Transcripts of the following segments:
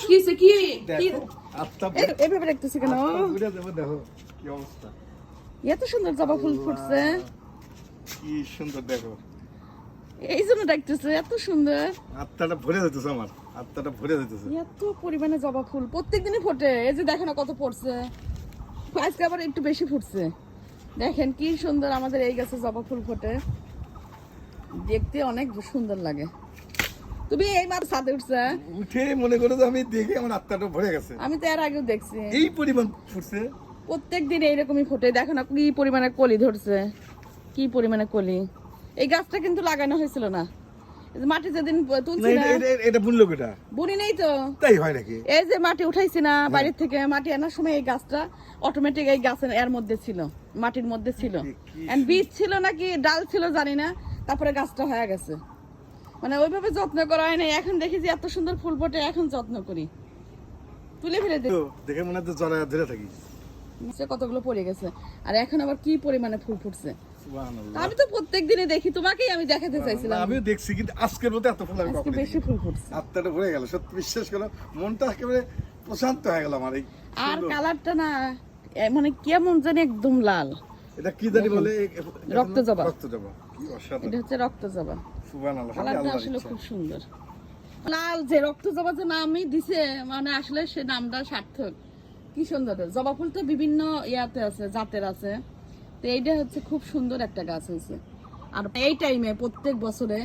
কিসে কি দেখো আত্মা এভাবে দেখতেছি কেন বুঝা যাবে দেখো কি অবস্থা এত সুন্দর জবা ফুল ফুটছে কি সুন্দর দেখো এই জন্য দেখতেছে এত সুন্দর আত্মাটা ভরে যাইতেছে আমার আত্মাটা ভরে যাইতেছে এত পরিমাণে জবা ফুল প্রত্যেকদিনই ফোটে এই যে দেখো না কত পড়ছে আজকে আবার একটু বেশি ফুটছে দেখেন কি সুন্দর আমাদের এই গাছে জবা ফুল ফোটে দেখতে অনেক সুন্দর লাগে তুমি এই মার ছাদে উঠছে উঠে মনে করো যে আমি দেখে আমার আত্মাটা ভরে গেছে আমি তো এর আগেও দেখছি এই পরিমাণ ফুটছে প্রত্যেকদিন এইরকমই ফোটে দেখো না কি পরিমাণে কলি ধরছে কি পরিমাণে কলি এই গাছটা কিন্তু লাগানো হয়েছিল না এই যে মাটি যেদিন তুলছি না এটা বুনলো কেটা বুনি নেই তো তাই হয় নাকি এই যে মাটি উঠাইছি না বাইরের থেকে মাটি আনার সময় এই গাছটা অটোমেটিক এই গাছের এর মধ্যে ছিল মাটির মধ্যে ছিল এন্ড বীজ ছিল নাকি ডাল ছিল জানি না তারপরে গাছটা হয়ে গেছে মানে ওইভাবে যত্ন করা হয় না এখন দেখি যে এত সুন্দর ফুল ফোটে এখন যত্ন করি তুলে ফেলে দিই দেখে মনে হচ্ছে জড়া ধরে থাকি নিচে কতগুলো পড়ে গেছে আর এখন আবার কি পরিমাণে ফুল ফুটছে সুবহানাল্লাহ আমি তো প্রত্যেকদিনই দেখি তোমাকেই আমি দেখাতে চাইছিলাম আমিও দেখছি কিন্তু আজকের মতো এত ফুল আমি আজকে কখনো বেশি ফুল ফুটছে আত্মাটা ভরে গেল সত্যি বিশ্বাস করো মনটা একেবারে প্রশান্ত হয়ে গেল আমার এই আর কালারটা না মানে কেমন জানি একদম লাল এটা কি জানি বলে রক্ত জবা রক্ত জবা কি অসাধারণ এটা হচ্ছে রক্ত জবা সুবহানাল্লাহ কালারটা আল্লাহর আসলে ইচ্ছা খুব সুন্দর লাল যে রক্ত জবা যে নামই দিছে মানে আসলে সে নামটা সার্থক কি সুন্দর জবা ফুল তো বিভিন্ন ইয়াতে আছে জাতের আছে তো এইটা হচ্ছে খুব সুন্দর একটা গাছ হয়েছে আর এই টাইমে প্রত্যেক বছরে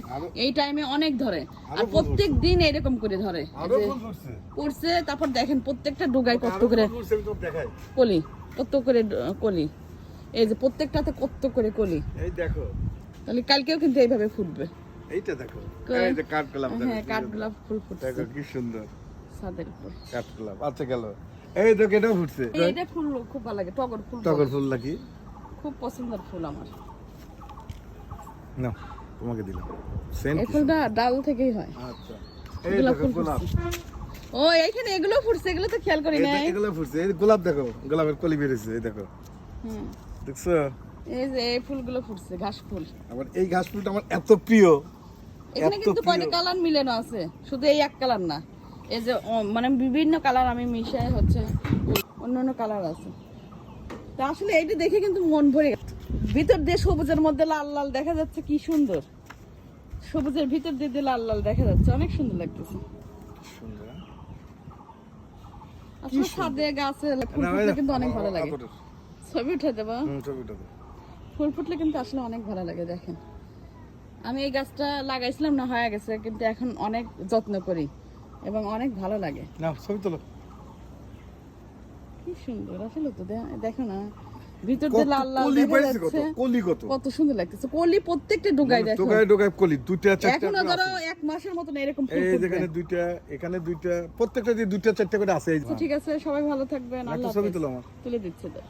এই টাইমে অনেক ধরে আর প্রত্যেক দিন এরকম করে ধরে আরো ফুল ফুটছে করছে তারপর দেখেন প্রত্যেকটা ডুগায় কত করে ফুল ফুটছে আমি তো দেখাই কলি কত করে কলি এই যে প্রত্যেকটাতে কত করে কলি এই দেখো তাহলে কালকেও কিন্তু এইভাবে ফুটবে এইটা দেখো কই? এই যে কাঠগোলাপ দেখো হ্যাঁ কাঠগোলাপ ফুল ফুটছে দেখো কি সুন্দর ছাদের উপর কাঠগোলাপ আচ্ছা গেল এই দেখো এটাও ফুটছে এইটা ফুল খুব ভালো লাগে টগর ফুল টগর ফুল নাকি খুব পছন্দের ফুল আমার না তোমাকে দিলাম সেন্ট এই ফুলটা ডাল থেকেই হয় আচ্ছা এই এগুলো দেখো ফুল গোলাপ ও এইখানে এগুলো ফুটছে এগুলো তো খেয়াল করি এই নাই এগুলো ফুটছে এই গোলাপ দেখো গোলাপের কলি বেরিয়েছে এই দেখো হুম দেখছো এই যে এই ফুলগুলো ফুটছে ঘাস ফুল আবার এই ঘাস ফুলটা আমার এত প্রিয় এখানে এত কিন্তু কয়টা প্রিয়। কালার মিলানো আছে শুধু এই এক কালার না এই যে মানে বিভিন্ন কালার আমি মিশাই হচ্ছে অন্য কালার আছে তো আসলে এইটা দেখে কিন্তু মন ভরে গেছে ভিতর দিয়ে সবুজের মধ্যে লাল লাল দেখা যাচ্ছে কি সুন্দর সবুজের ভিতর দিয়ে লাল লাল দেখা যাচ্ছে অনেক সুন্দর লাগতেছে সুন্দর হ্যাঁ? আসলে ছাদে গাছে ফুল না, ফুটলে ওই কিন্তু অনেক ভালো লাগে কাপড়ের। ছবি উঠে দেবো ছবিটা দাও। ফুল ফুটলে কিন্তু আসলে অনেক ভালো লাগে দেখেন আমি এই গাছটা লাগাইছিলাম না হয়ে গেছে কিন্তু এখন অনেক যত্ন করি এবং অনেক ভালো লাগে না ছবি তোলো কি সুন্দর আসলে তো দেখো না ভিতর দিয়ে লাল লাল কলি দেখা বেরিয়েছে কত যাচ্ছে কলি কত কত সুন্দর লাগতেছে কলি প্রত্যেকটা ডুগাই দেখো ডোকায় ডোকায় কলি দুইটা চারটা এখনো করে ধরো আছে। এক মাসের মতন এরকম ফুল এই ফুটবে। যেখানে দুইটা এখানে দুইটা প্রত্যেকটা দিয়ে দুইটা চারটা করে আছে এই তো ঠিক আছে সবাই ভালো থাকবেন একটা আল্লাহ ছবি হাফেজ। তোলো আমার তুলে দিচ্ছে তো